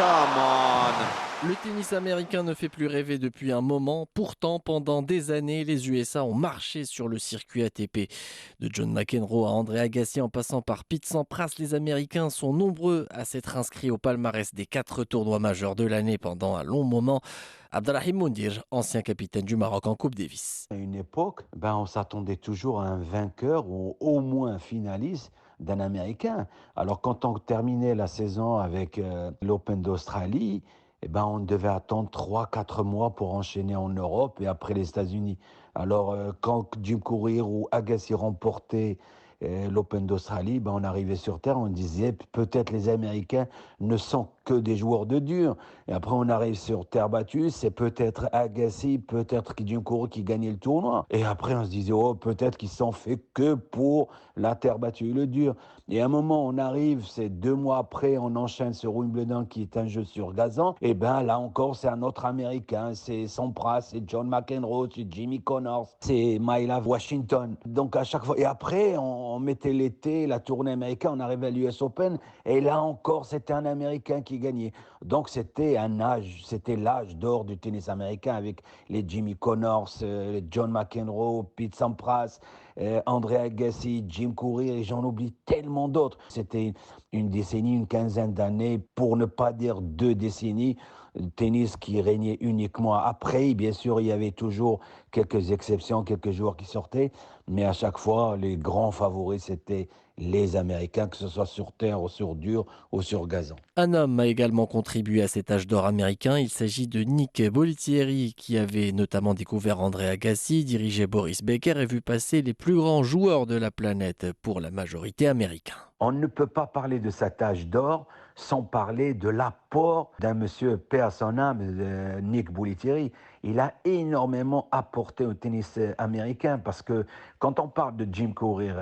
Come on. Le tennis américain ne fait plus rêver depuis un moment. Pourtant, pendant des années, les USA ont marché sur le circuit ATP. De John McEnroe à André Agassi en passant par Pete Sampras, les Américains sont nombreux à s'être inscrits au palmarès des 4 tournois majeurs de l'année pendant un long moment. Abdelrahim Moundir, ancien capitaine du Maroc en Coupe Davis. À une époque, on s'attendait toujours à un vainqueur ou au moins un finaliste d'un Américain. Alors quand on terminait la saison avec l'Open d'Australie, on devait attendre 3 4 mois pour enchaîner en Europe et après les États-Unis. Alors quand Jim Courier ou Agassi remportaient l'Open d'Australie, on arrivait sur Terre, on disait peut-être les Américains ne sont que des joueurs de dur. Et après, on arrive sur terre battue, c'est peut-être Agassi, peut-être Jim Courier qui gagnait le tournoi. Et après, on se disait, oh, peut-être qu'ils s'en fait que pour la terre battue et le dur. Et à un moment, on arrive, c'est 2 mois après, on enchaîne sur Wimbledon qui est un jeu sur gazon. Et là encore, c'est un autre Américain, c'est Sampras, c'est John McEnroe, c'est Jimmy Connors, c'est Myla Washington. Donc à chaque fois, et après, on mettait l'été, la tournée américaine, on arrivait à l'US Open, et là encore, c'était un Américain qui gagnait. Donc c'était c'était l'âge d'or du tennis américain avec les Jimmy Connors, John McEnroe, Pete Sampras, André Agassi, Jim Courier, et j'en oublie tellement d'autres. C'était une décennie, une quinzaine d'années, pour ne pas dire 2 décennies, tennis qui régnait uniquement. Après, bien sûr, il y avait toujours quelques exceptions, quelques joueurs qui sortaient, mais à chaque fois, les grands favoris, c'était les Américains, que ce soit sur terre ou sur dur ou sur gazon. Un homme a également contribué à cet âge d'or américain. Il s'agit de Nick Bollettieri, qui avait notamment découvert André Agassi, dirigé Boris Becker et vu passer les plus grands joueurs de la planète pour la majorité américains. On ne peut pas parler de cet âge d'or sans parler de l'apport d'un monsieur, paix à son âme, Nick Bollettieri. Il a énormément apporté au tennis américain parce que quand on parle de Jim Courier,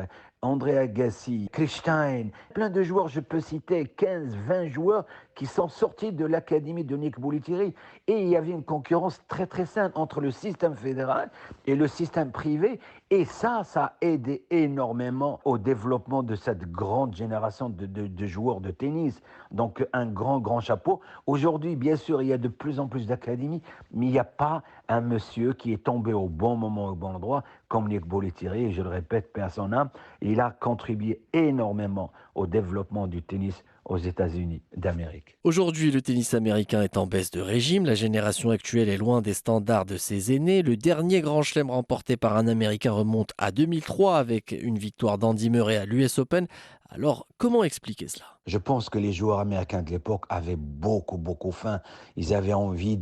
André Agassi, Chris Stein, plein de joueurs, je peux citer 15, 20 joueurs qui sont sortis de l'académie de Nick Bollettieri. Et il y avait une concurrence très très saine entre le système fédéral et le système privé. Et ça a aidé énormément au développement de cette grande génération de joueurs de tennis. Donc un grand chapeau. Aujourd'hui, bien sûr, il y a de plus en plus d'académies, mais il n'y a pas un monsieur qui est tombé au bon moment, au bon endroit, comme Nick Bollettieri, et je le répète, paix à son âme. Il a contribué énormément au développement du tennis aux États-Unis d'Amérique. Aujourd'hui, le tennis américain est en baisse de régime. La génération actuelle est loin des standards de ses aînés. Le dernier grand chelem remporté par un Américain remonte à 2003 avec une victoire d'Andy Murray à l'US Open. Alors, comment expliquer cela? Je pense que les joueurs américains de l'époque avaient beaucoup faim. Ils avaient envie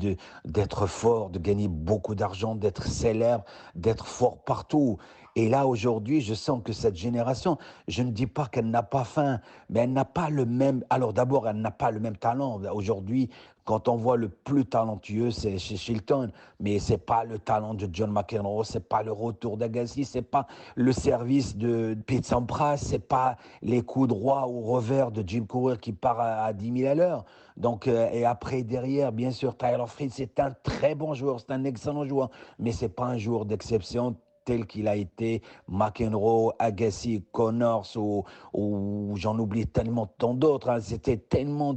d'être forts, de gagner beaucoup d'argent, d'être célèbres, d'être forts partout. Et là, aujourd'hui, je sens que cette génération, je ne dis pas qu'elle n'a pas faim, mais elle n'a pas le même... Alors d'abord, elle n'a pas le même talent. Aujourd'hui, quand on voit le plus talentueux, c'est chez Shilton, mais c'est pas le talent de John McEnroe, c'est pas le retour d'Agassi, c'est pas le service de Pete Sampras, c'est pas les coups droits ou revers de Jim Courier qui part à 10 000 à l'heure. Donc, et après, derrière, bien sûr, Tyler Fritz, c'est un très bon joueur, c'est un excellent joueur, mais c'est pas un joueur d'exception tel qu'il a été McEnroe, Agassi, Connors ou j'en oublie tellement tant d'autres. Hein. C'était tellement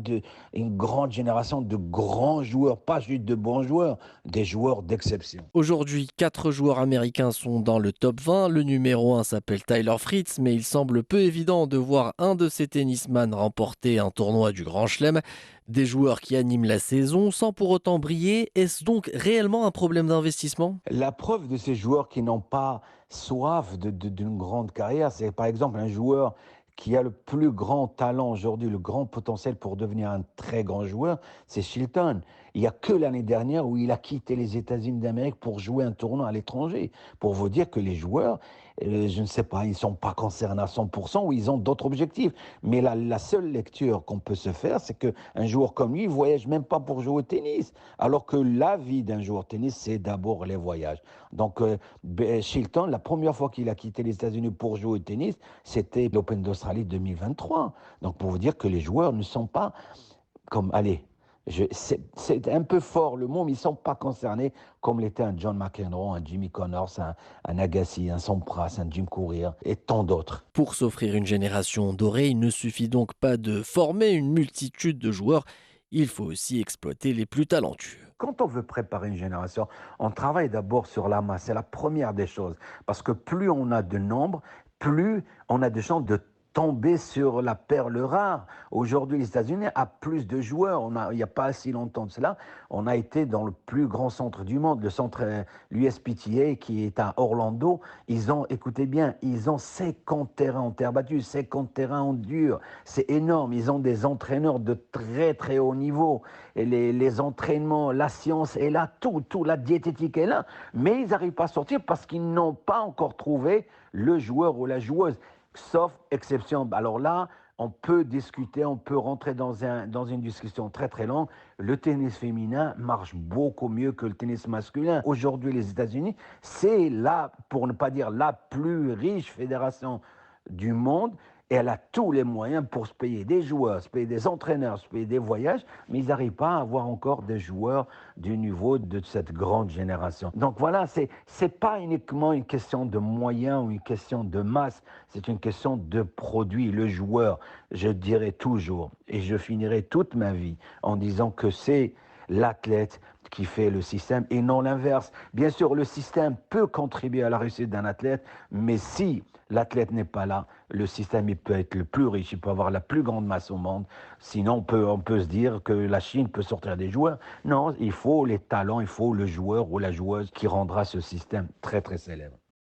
une grande génération de grands joueurs, pas juste de bons joueurs, des joueurs d'exception. Aujourd'hui, 4 joueurs américains sont dans le top 20. Le numéro 1 s'appelle Tyler Fritz, mais il semble peu évident de voir un de ces tennisman remporter un tournoi du Grand Chelem. Des joueurs qui animent la saison sans pour autant briller. Est-ce donc réellement un problème d'investissement? La preuve de ces joueurs qui n'ont pas soif d'une grande carrière, c'est par exemple un joueur qui a le plus grand talent aujourd'hui, le grand potentiel pour devenir un très grand joueur, c'est Shilton. Il n'y a que l'année dernière où il a quitté les États-Unis d'Amérique pour jouer un tournoi à l'étranger. Pour vous dire que les joueurs, je ne sais pas, ils ne sont pas concernés à 100% ou ils ont d'autres objectifs. Mais la seule lecture qu'on peut se faire, c'est qu'un joueur comme lui ne voyage même pas pour jouer au tennis. Alors que la vie d'un joueur de tennis, c'est d'abord les voyages. Donc, Shilton, la première fois qu'il a quitté les États-Unis pour jouer au tennis, c'était l'Open d'Australie 2023. Donc, pour vous dire que les joueurs ne sont pas comme, allez, c'est un peu fort le mot, mais ils ne sont pas concernés comme l'était un John McEnroe, un Jimmy Connors, un Agassi, un Sampras, un Jim Courier et tant d'autres. Pour s'offrir une génération dorée, il ne suffit donc pas de former une multitude de joueurs. Il faut aussi exploiter les plus talentueux. Quand on veut préparer une génération, on travaille d'abord sur la masse. C'est la première des choses. Parce que plus on a de nombre, plus on a de chances de tomber sur la perle rare. Aujourd'hui, les États-Unis a plus de joueurs. Il n'y a pas si longtemps de cela, on a été dans le plus grand centre du monde, le centre l'USPTA qui est à Orlando. Ils ont, écoutez bien, ils ont 50 terrains en terre battue, 50 terrains en dur. C'est énorme. Ils ont des entraîneurs de très très haut niveau. Et les entraînements, la science est là, tout, la diététique est là. Mais ils n'arrivent pas à sortir parce qu'ils n'ont pas encore trouvé le joueur ou la joueuse. Sauf exception. Alors là, on peut discuter, on peut rentrer dans une discussion très très longue. Le tennis féminin marche beaucoup mieux que le tennis masculin. Aujourd'hui, les États-Unis, c'est la, pour ne pas dire la plus riche fédération du monde. Et elle a tous les moyens pour se payer des joueurs, se payer des entraîneurs, se payer des voyages, mais ils n'arrivent pas à avoir encore des joueurs du niveau de cette grande génération. Donc voilà, c'est pas uniquement une question de moyens ou une question de masse, c'est une question de produit. Le joueur, je dirais toujours, et je finirai toute ma vie en disant que c'est l'athlète qui fait le système et non l'inverse. Bien sûr, le système peut contribuer à la réussite d'un athlète, mais si l'athlète n'est pas là, le système il peut être le plus riche, il peut avoir la plus grande masse au monde. Sinon, on peut se dire que la Chine peut sortir des joueurs. Non, il faut les talents, il faut le joueur ou la joueuse qui rendra ce système très très célèbre.